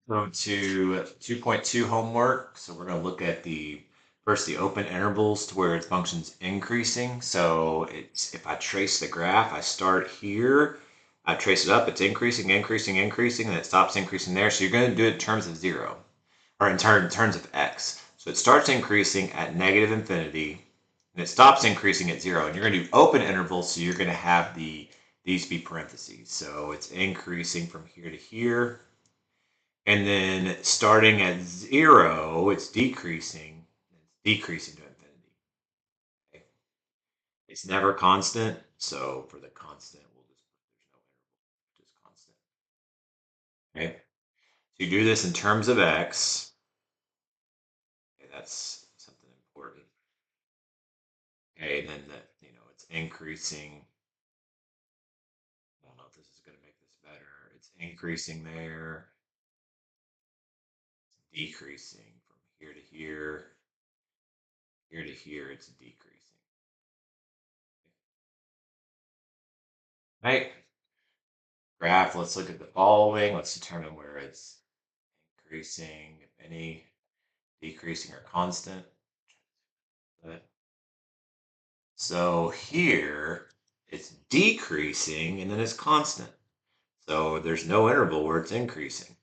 Go to 2.2 homework. So we're going to look at first the open intervals to where its function's increasing. So it's if I trace the graph, I start here, I trace it up, it's increasing, increasing, increasing, and it stops increasing there. So you're going to do it in terms of zero, or in terms of x. So it starts increasing at negative infinity, and it stops increasing at zero. And you're going to do open intervals, so you're going to have these be parentheses. So it's increasing from here to here. And then starting at zero, it's decreasing. It's decreasing to infinity. Okay. It's never constant. So for the constant, we'll just put there's no interval, just constant. Okay. So you do this in terms of x. Okay, that's something important. Okay, and then it's increasing. I don't know if this is going to make this better. It's increasing there, it's decreasing from here to here, here to here. It's decreasing. Right. Graph, let's look at the following. Let's determine where it's increasing, if any, decreasing, or constant. So here it's decreasing and then it's constant. So there's no interval where it's increasing.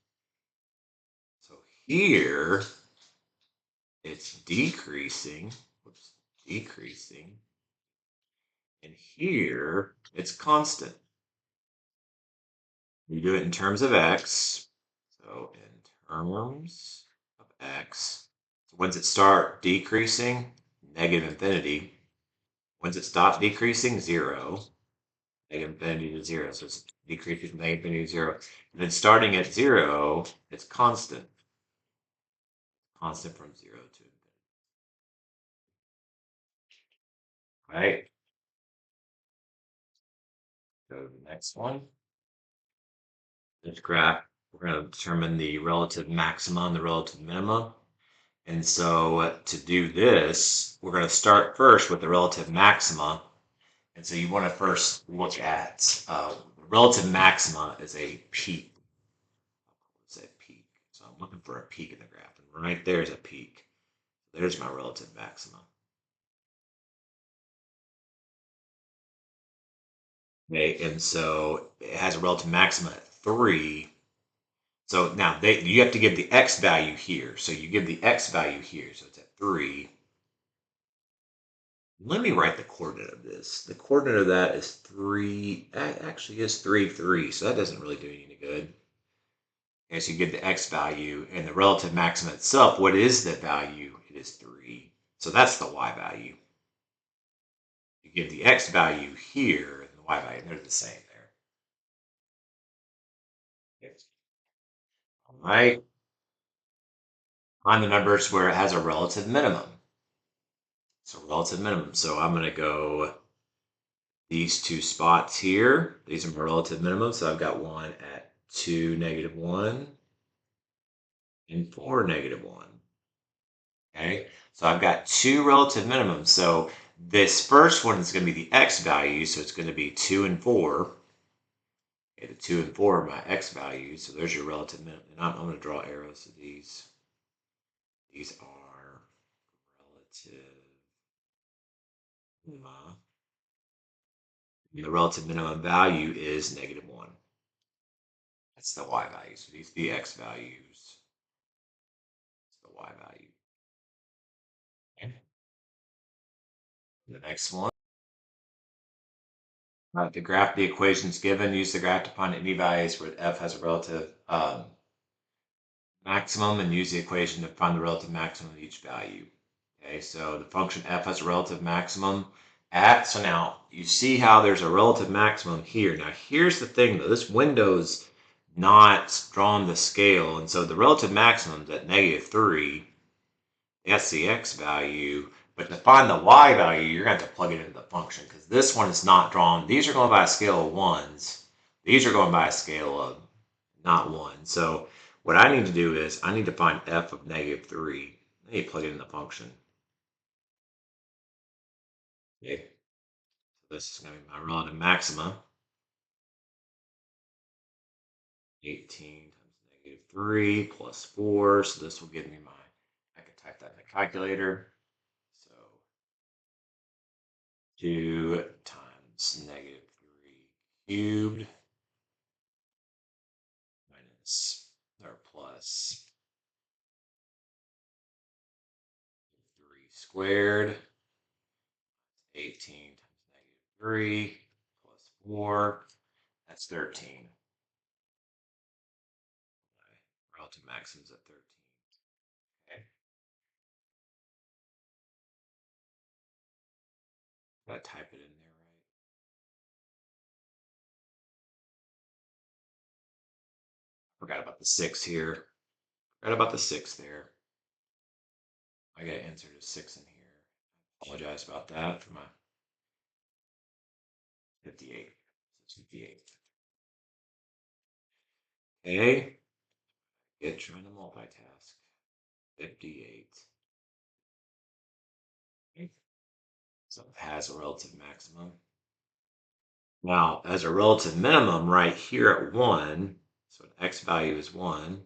So here it's decreasing, whoops, decreasing, and here it's constant. You do it in terms of x. So in terms of x, so when's it start decreasing? Negative infinity. When's it stop decreasing? Zero. Negative infinity to zero. So it's decreasing from negative infinity to zero. And then starting at zero, it's constant. Constant from zero to infinity. Right? Go to the next one. This graph, we're going to determine the relative maxima and the relative minima. And so to do this, we're going to start first with the relative maxima. And so you want to first look at relative maxima is a peak. It's a peak. So I'm looking for a peak in the graph. And right there's a peak. There's my relative maxima. Okay, and so it has a relative maxima at 3. So now you have to give the x value here. So you give the x value here. So it's at 3. Let me write the coordinate of this. The coordinate of that is 3. That actually is 3, 3. So that doesn't really do you any good. Okay, so you give the x value and the relative maxima itself. What is the value? It is 3. So that's the y value. You give the x value here and the y value, and they're the same there. Yes. All right. Find the numbers where it has a relative minimum. So relative minimum. So I'm going to go these two spots here. These are my relative minimums. So I've got one at 2, -1, and 4, -1. Okay, so I've got two relative minimums. So this first one is going to be the x value. So it's going to be 2 and 4. Okay, the 2 and 4 are my x values. So there's your relative minimum. And I'm going to draw arrows to these. These are relative minima. And the relative minimum value is -1. That's the y value. So these are the x values. That's the y value. Okay. The next one. To graph the equations given, use the graph to find any values where f has a relative maximum and use the equation to find the relative maximum of each value. Okay, so the function f has a relative maximum so now you see how there's a relative maximum here. Now here's the thing though, this window's not drawn the scale, and so the relative maximum is at -3. That's the x value. But to find the y value, you're going to have to plug it into the function because this one is not drawn. These are going by a scale of 1s. These are going by a scale of not 1. So what I need to do is I need to find f of -3. I need to plug it in the function. Okay. So this is going to be my relative maxima. 18 times 3 plus 4. So this will give me I can type that in the calculator. So 2 times negative 3 cubed minus or plus 3 squared, 18 times negative 3 plus 4, that's 13. Relative maximums at 13. Okay. Gotta type it in there, right? Forgot about the 6 here. Forgot about the 6 there. I got to insert a 6 in here. Apologize about that for my 58. So 58. Okay. Get trying to multitask. 58. Okay. So it has a relative maximum. Now, as a relative minimum, right here at 1, so an x value is 1.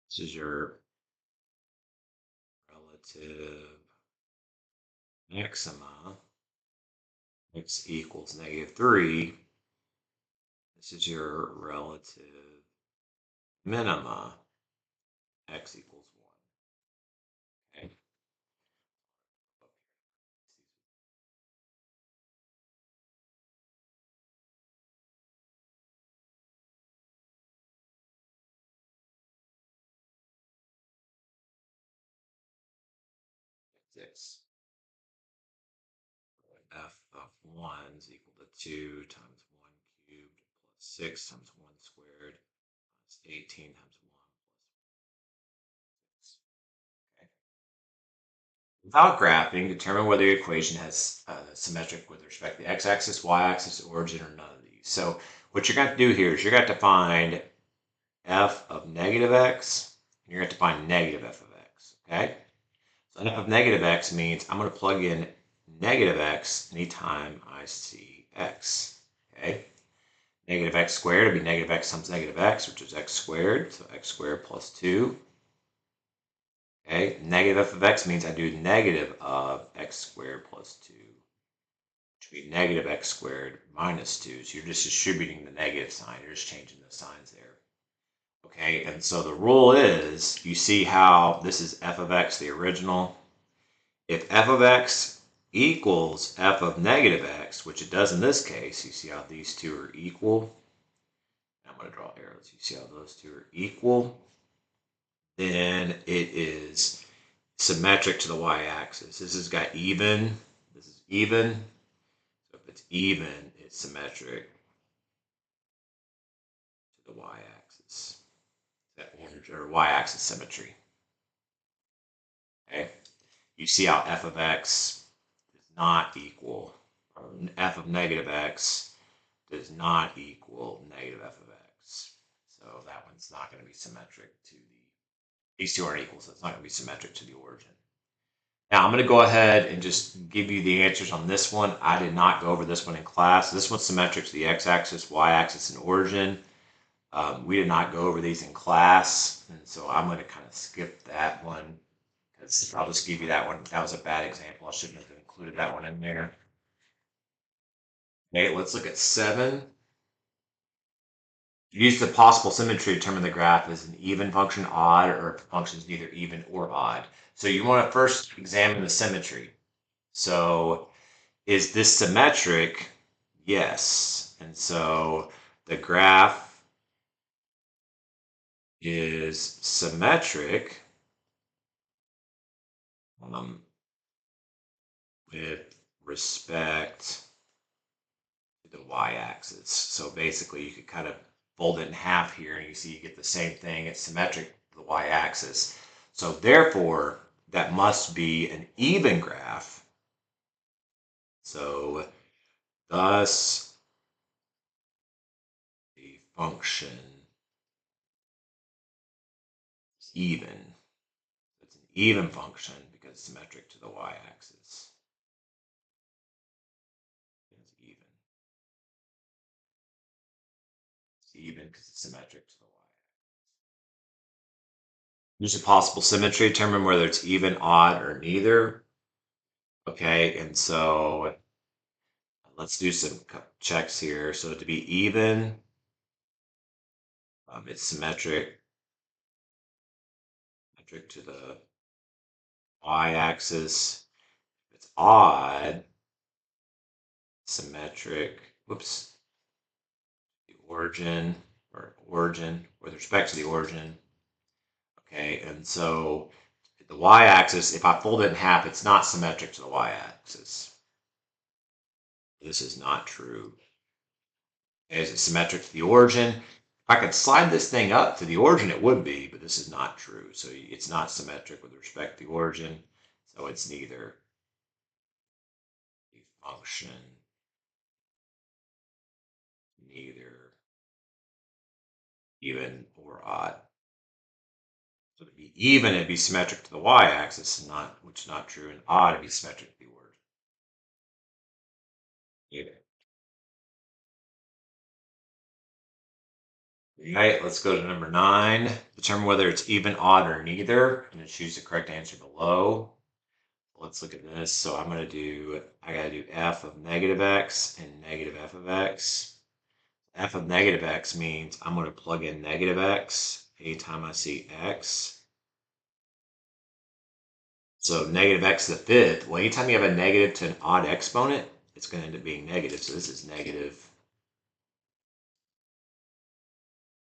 This is your relative maxima. X equals negative 3. This is your relative minima. X equals 1. Okay. Six. F of 1 is equal to 2 times 1 cubed plus 6 times 1 squared plus 18 times 1 plus 6. Okay. Without graphing, determine whether your equation has symmetric with respect to the x-axis, y-axis, origin, or none of these. So what you're going to do here is you're going to find f of negative x, and you're going to find negative f of x. Okay? So f of negative x means I'm going to plug in negative x anytime I see x. Okay? Negative x squared would be negative x times negative x, which is x squared. So x squared plus 2. Okay? Negative f of x means I do negative of x squared plus 2, which would be negative x squared minus 2. So you're just distributing the negative sign. You're just changing the signs there. Okay? And so the rule is, you see how this is f of x, the original. If f of x equals f of negative x, which it does in this case, you see how these two are equal. I'm going to draw arrows. You see how those two are equal. Then it is symmetric to the y-axis. This has got even. This is even. So if it's even, it's symmetric to the y-axis. That or y-axis symmetry. Okay. You see how f of x is not equal, or f of negative x does not equal negative f of x. So that one's not going to be symmetric to these two aren't equal, so it's not going to be symmetric to the origin. Now I'm going to go ahead and just give you the answers on this one. I did not go over this one in class. This one's symmetric to the x-axis, y-axis, and origin. We did not go over these in class, and so I'm going to kind of skip that one because I'll just give you that one. That was a bad example. I shouldn't have included that one in there. Okay, let's look at 7. Use the possible symmetry to determine the graph is an even function, odd, or if the function is neither even or odd. So you want to first examine the symmetry. So is this symmetric? Yes. And so the graph is symmetric with respect to the y-axis. So basically you could kind of fold it in half here and you see you get the same thing. It's symmetric to the y-axis. So therefore, that must be an even graph. So thus the function is even. It's an even function because it's symmetric to the y-axis. It's even. It's even because it's symmetric to the y-axis. Use a possible symmetry, determine whether it's even, odd, or neither. Okay, and so let's do some checks here. So to be even, it's symmetric to the y-axis. If it's odd, symmetric, whoops, the origin, with respect to the origin. Okay, and so the y-axis, if I fold it in half, it's not symmetric to the y-axis. This is not true. Is it symmetric to the origin? If I could slide this thing up to the origin, it would be, but this is not true. So it's not symmetric with respect to the origin. So it's neither a function, neither even or odd. So to be even, it'd be symmetric to the y-axis, which is not true, and odd, it'd be symmetric to the origin. Even. Right, let's go to number 9. Determine whether it's even, odd, or neither, and then choose the correct answer below. Let's look at this. So I gotta do f of negative x and negative f of x. F of negative x means I'm gonna plug in negative x anytime I see x. So negative x to the fifth, well, anytime you have a negative to an odd exponent, it's gonna end up being negative. So this is negative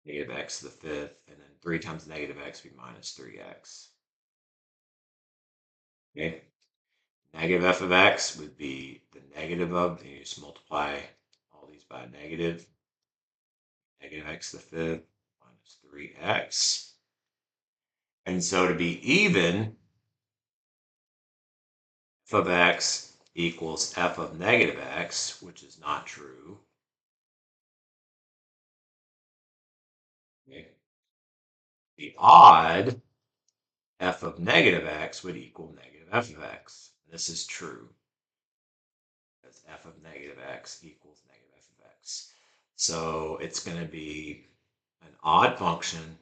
x to the fifth, and then 3 times negative x would be minus 3x. Okay. Negative f of x would be the negative of, you just multiply all these by negative x to the fifth minus 3x. And so to be even, f of x equals f of negative x, which is not true. Okay. The odd, f of negative x would equal negative f of x. This is true, because f of negative x equals negative f of x. So it's going to be an odd function.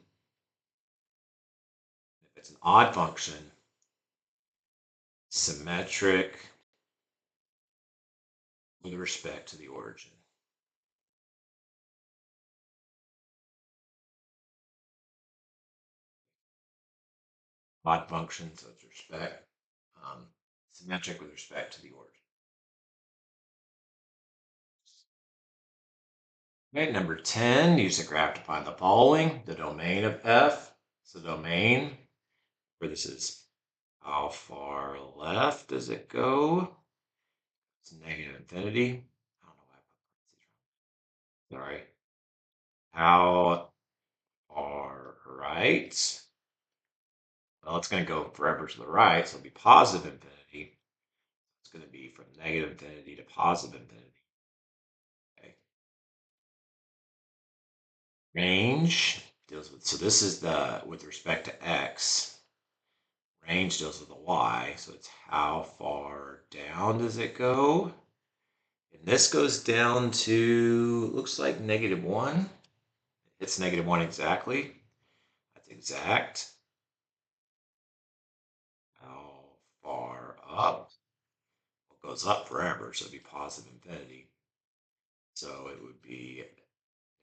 If it's an odd function, symmetric with respect to the origin. Odd function, so it's symmetric with respect to the origin. Okay, number 10, use a graph to find the following. The domain of f. So domain, where this is how far left does it go? It's negative infinity. I don't know why I put parentheses. Sorry. How far right? Well, it's going to go forever to the right, so it'll be positive infinity. It's going to be from negative infinity to positive infinity. Okay. Range deals with, so this is with respect to x. Range deals with the y, so it's how far down does it go? And this goes down to, looks like -1. It's -1 exactly. That's exact. How far up? It goes up forever, so it'd be positive infinity. So it would be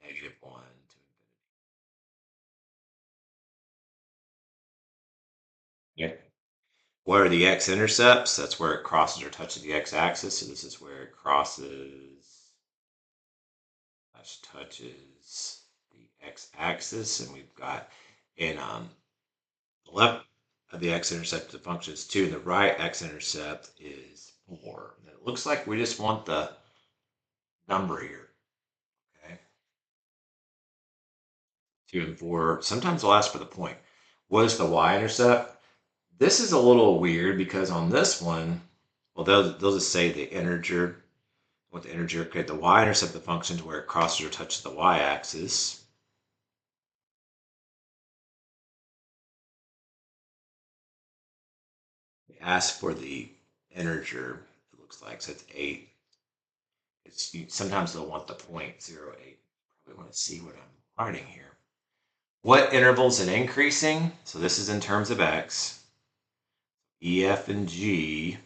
-1 to infinity. Yep. What are the x-intercepts? That's where it crosses or touches the x-axis. So this is where it crosses, touches the x-axis, and we've got in the left of the x-intercept the function is 2, and the right x-intercept is 4. And it looks like we just want the number here. Okay, 2 and 4. Sometimes they'll ask for the point. What is the y-intercept? This is a little weird because on this one, well, they'll just say the integer. With the integer, okay, the y-intercept the function to where it crosses or touches the y-axis. They ask for the integer, it looks like, so it's 8. Sometimes they'll want the 0.08. Probably want to see what I'm writing here. What intervals it increasing? So this is in terms of x. E, F, and G,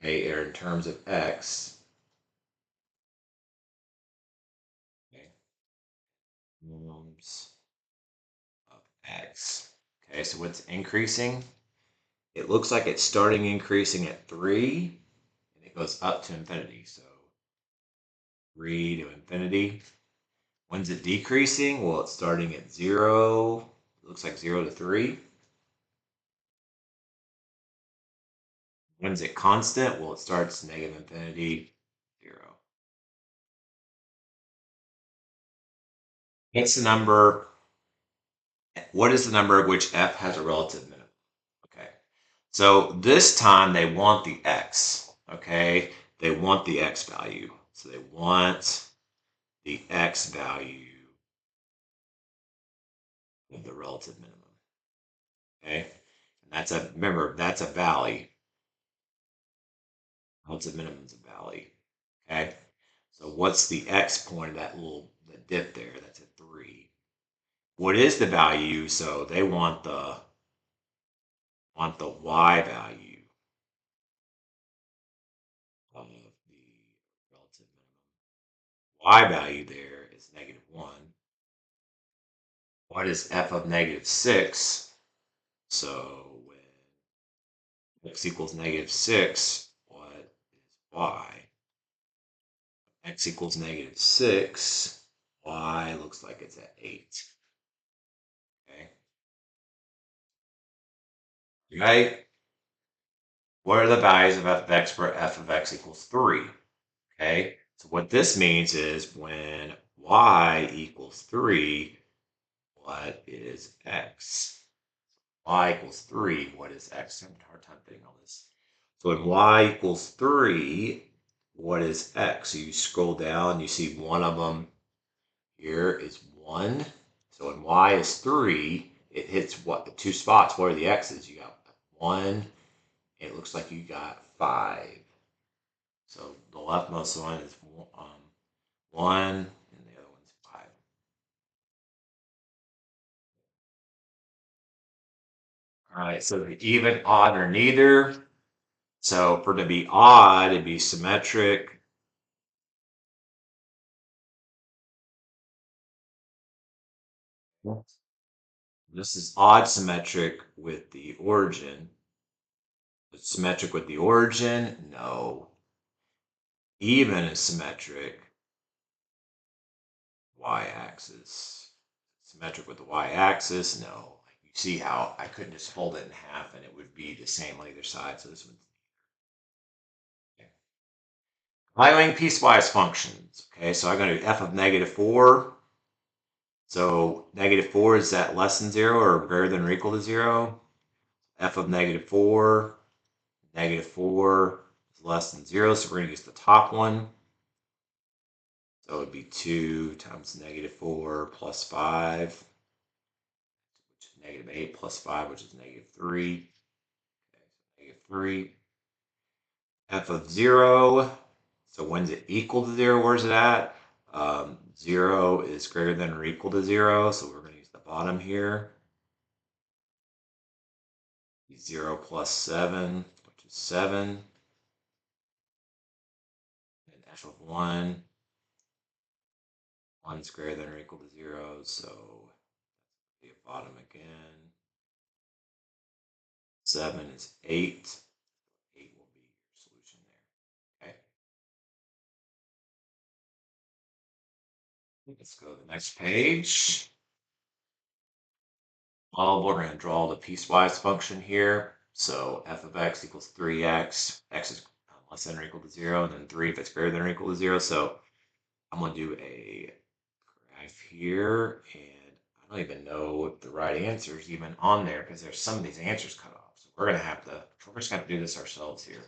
okay, are in terms of x. Okay. Terms of x. Okay, so what's increasing? It looks like it's starting increasing at 3, and it goes up to infinity. So 3 to infinity. When's it decreasing? Well, it's starting at 0. It looks like 0 to 3. When's it constant? Well, it starts negative infinity, 0. What's the number? What is the number of which f has a relative minimum? Okay. So this time they want the x. Okay. They want the x value. So they want the x value of the relative minimum. Okay. And that's a, remember, that's a valley. Relative minimum is a valley. Okay. So what's the x point of that little the dip there? That's at 3. What is the value? So they want the y value of the relative minimum. Y value there is -1. What is f of -6? So when x equals -6, what is y? X equals -6, y looks like it's at 8. Okay. Right? What are the values of f of x where f of x equals 3? Okay. So what this means is when y equals 3, what is x? Y equals 3, what is x? I'm having a hard time fitting all this. So when y equals 3, what is x? So you scroll down, you see one of them here is 1. So when y is 3, it hits what? The two spots. What are the x's? You got 1, and it looks like you got 5. So the leftmost one is 1, and the other one's 5. All right, so even, odd, or neither. So for it to be odd, it'd be symmetric. This is odd symmetric with the origin. It's symmetric with the origin? No. Even is symmetric. Y-axis. Symmetric with the y-axis? No. You see how I couldn't just fold it in half and it would be the same on either side. So this one's okay. Valuing piecewise functions. Okay, so I'm going to do f of -4. So -4, is that less than 0 or greater than or equal to 0? F of -4, -4 is less than 0, so we're going to use the top one. So it would be 2 times -4 plus 5, which is -8 plus 5, which is -3. Okay, so -3. F of 0, so when's it equal to 0? Where's it at? 0 is greater than or equal to 0, so we're going to use the bottom here. 0 plus 7, which is 7. And f of 1, 1 is greater than or equal to 0, so the bottom again. 7 is 8. 8 will be your solution there. Okay. Let's go to the next page. Well, we're going to draw the piecewise function here. So f of x equals 3x. X is less than or equal to 0, and then 3 if it's greater than or equal to 0. So I'm going to do a graph here, and I don't even know if the right answer is even on there because there's some of these answers cut off. So we're just going to do this ourselves here.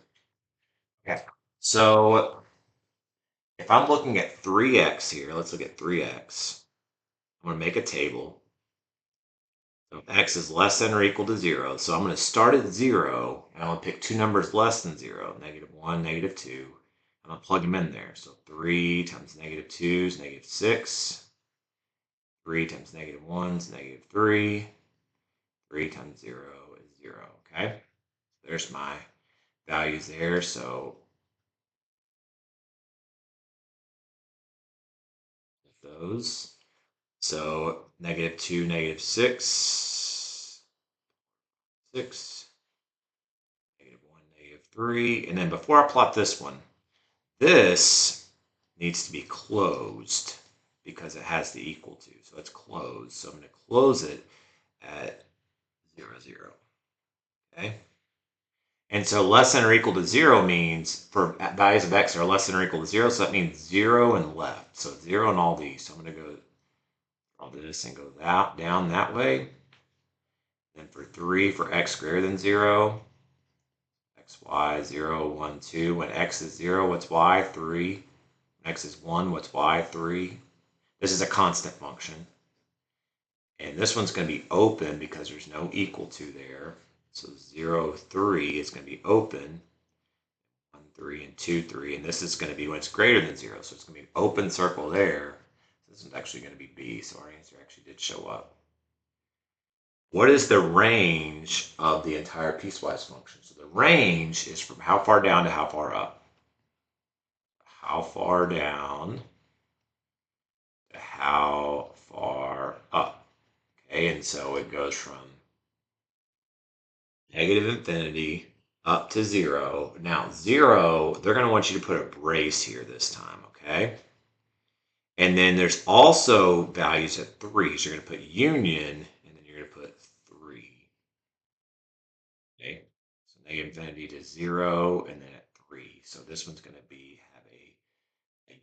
Okay. So if I'm looking at 3x here, let's look at 3x. I'm going to make a table. So x is less than or equal to 0. So I'm going to start at 0, and I'm going to pick two numbers less than 0, -1, -2. I'm going to plug them in there. So 3 times -2 is -6. 3 times -1 is -3. 3 times 0 is 0. Okay, there's my values there. So those. So -2, -6, 6, -1, -3. And then before I plot this one, this needs to be closed because it has the equal to. So it's closed. So I'm going to close it at 0, 0. Okay. And so less than or equal to 0 means for values of x are less than or equal to 0. So that means 0 and left. So 0 in all these. So I'm going to go all this and go down that way. Then for 3, for x greater than 0, x, y, 0, 1, 2. When x is 0, what's y? 3. When x is 1, what's y? 3. This is a constant function. And this one's going to be open because there's no equal to there. So 0, 3 is going to be open. 1, 3, and 2, 3. And this is going to be when it's greater than 0. So it's going to be an open circle there. This is actually going to be B. So our answer actually did show up. What is the range of the entire piecewise function? So the range is from how far down to how far up. How far down to how far up. Okay, and so it goes from -infinity up to 0. Now 0, they're going to want you to put a brace here this time, okay? And then there's also values at 3. So you're going to put union, and then you're going to put 3. Okay, so -infinity to 0, and then at 3. So this one's going to have a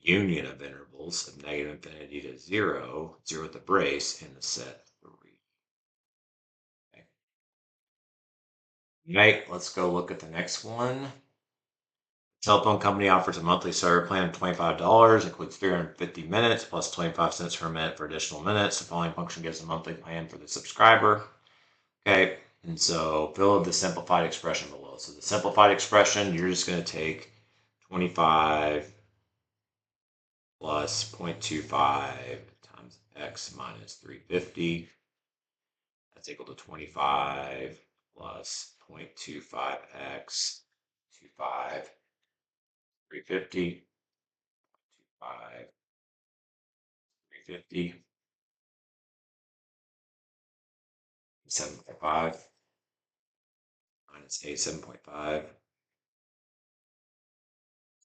union of intervals of -infinity to 0, 0 with the brace, in the set 3. Okay. Right, let's go look at the next one. Telephone company offers a monthly server plan of $25, includes 350 minutes plus 25 cents per minute for additional minutes. The following function gives a monthly plan for the subscriber. Okay, and so fill the simplified expression below. So the simplified expression, you're just going to take 25 plus 0.25 times x minus 350. That's equal to 25 plus 0.25x, 25, 350, 25, 350, 7.5 minus a 7.5.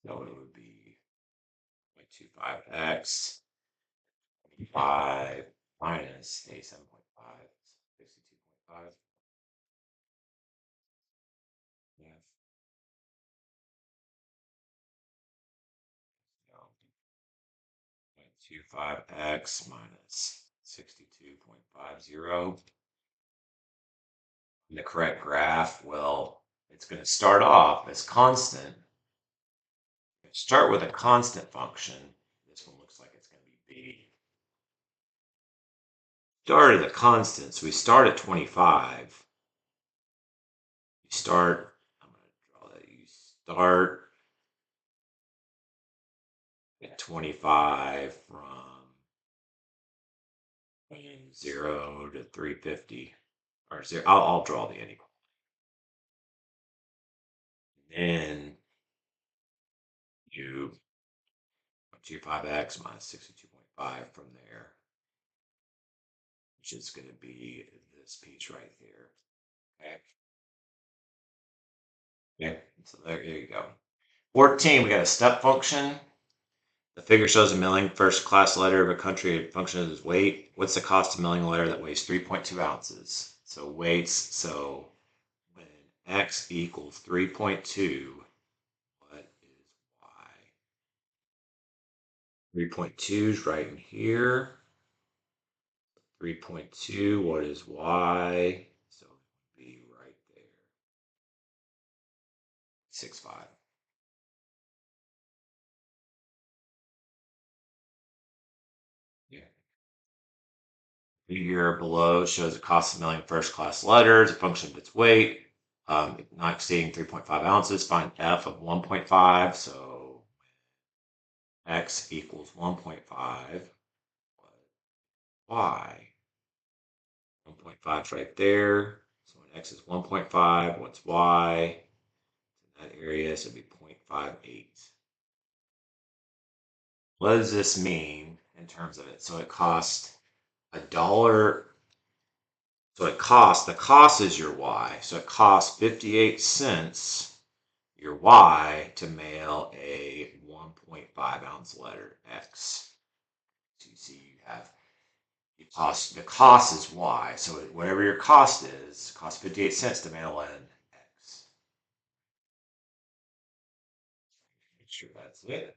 So it would be 0.25x, 25 minus a 7.5, 62.5. Yeah. So 0.25x minus 62.50. The correct graph, well, it's going to start off as constant. Start with a constant function. This one looks like it's going to be b. Start at a constant, so we start at 25. You start, I'm going to draw that. You start at 25 from 0 to 350. Or 0, I'll draw the inequality. And then you 0.25x minus 62.5 from there, which is going to be this piece right here. Okay. Okay. So there you go. 14, we got a step function. The figure shows a milling first class letter of a country function as weight. What's the cost of milling a letter that weighs 3.2 ounces? So weights, so when x equals 3.2, what is y? 3.2 is right in here. 3.2, what is y? So it would be right there. 6.5. Yeah. Figure below shows the cost of milling first class letters, a function of its weight, not exceeding 3.5 ounces. Find f of 1.5. So x equals 1.5. y. 1.5 right there. So when x is 1.5, what's y? In that area, so it'd be 0.58. What does this mean in terms of it? So it costs a dollar. So the cost is your y. So it costs 58 cents, your y, to mail a 1.5 ounce letter X. So you see you have the cost is y. So whatever your cost is, it costs 58 cents to mail in X. Make sure that's it.